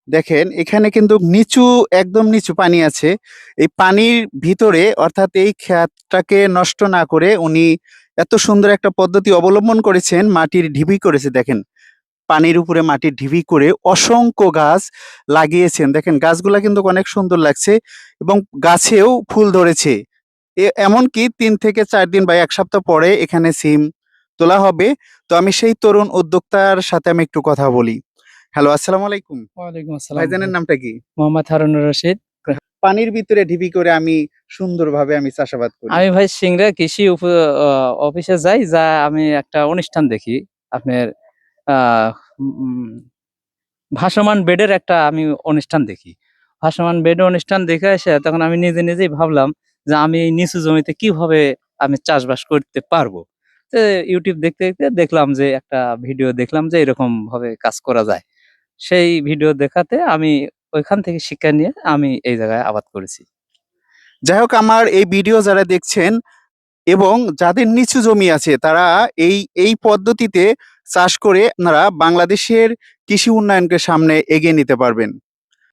দেখেন এখানে কিন্তু একদম নিচু পানি আছে। এই পানির ভিতরে অর্থাৎ এই ক্ষেতটাকে নষ্ট না করে উনি এত সুন্দর একটা পদ্ধতি অবলম্বন করেছেন, মাটির ঢিবি করেছে দেখেন। পানির উপরে মাটির ঢিবি করে অসংখ্য গাছ লাগিয়েছেন। দেখেন গাছগুলা কিন্তু অনেক সুন্দর লাগছে এবং গাছেও ফুল ধরেছে। এমনকি ৩ থেকে ৪ দিন বা ১ সপ্তাহ পরে এখানে সিম তোলা হবে। তো আমি সেই তরুণ উদ্যোক্তার সাথে আমি একটু কথা বলি। হ্যালো, আসসালামু আলাইকুম। ওয়ালাইকুম আসসালাম ভাইজানের ভাই। নামটা কি? মোহাম্মদ হারুনুর রশিদ। পানির ভিতরে ঢিবি করে আমি সুন্দরভাবে চাষাবাদ করি। আমি ভাই সিংড়া কৃষি অ অফিসে যাই। আমি একটা অনুষ্ঠান দেখি। আপনার আ উম ভাসমান বেডের একটা আমি অনুষ্ঠান দেখি। ভাসমান বেডের অনুষ্ঠান দেখে এসে তখন আমি নিজেই ভাবলাম যে আমি এই নিচু জমিতে কিভাবে আমি চাষবাস করতে পারবো? তো YouTube দেখতে দেখলাম যে একটা ভিডিও দেখলাম যে এরকমভাবে কাজ করা যায়। সেই ভিডিও দেখাতে আমি ওইখান থেকে শিক্ষা নিয়ে আমি এই জায়গায় আবাদ করেছি। যাই হোক আমার এই ভিডিও যারা দেখছেন এবং যাদের নিচু জমি আছে তারা এই পদ্ধতিতে চাষ করে আপনারা বাংলাদেশের কৃষি উন্নয়নকে সামনে এগিয়ে নিতে পারবেন।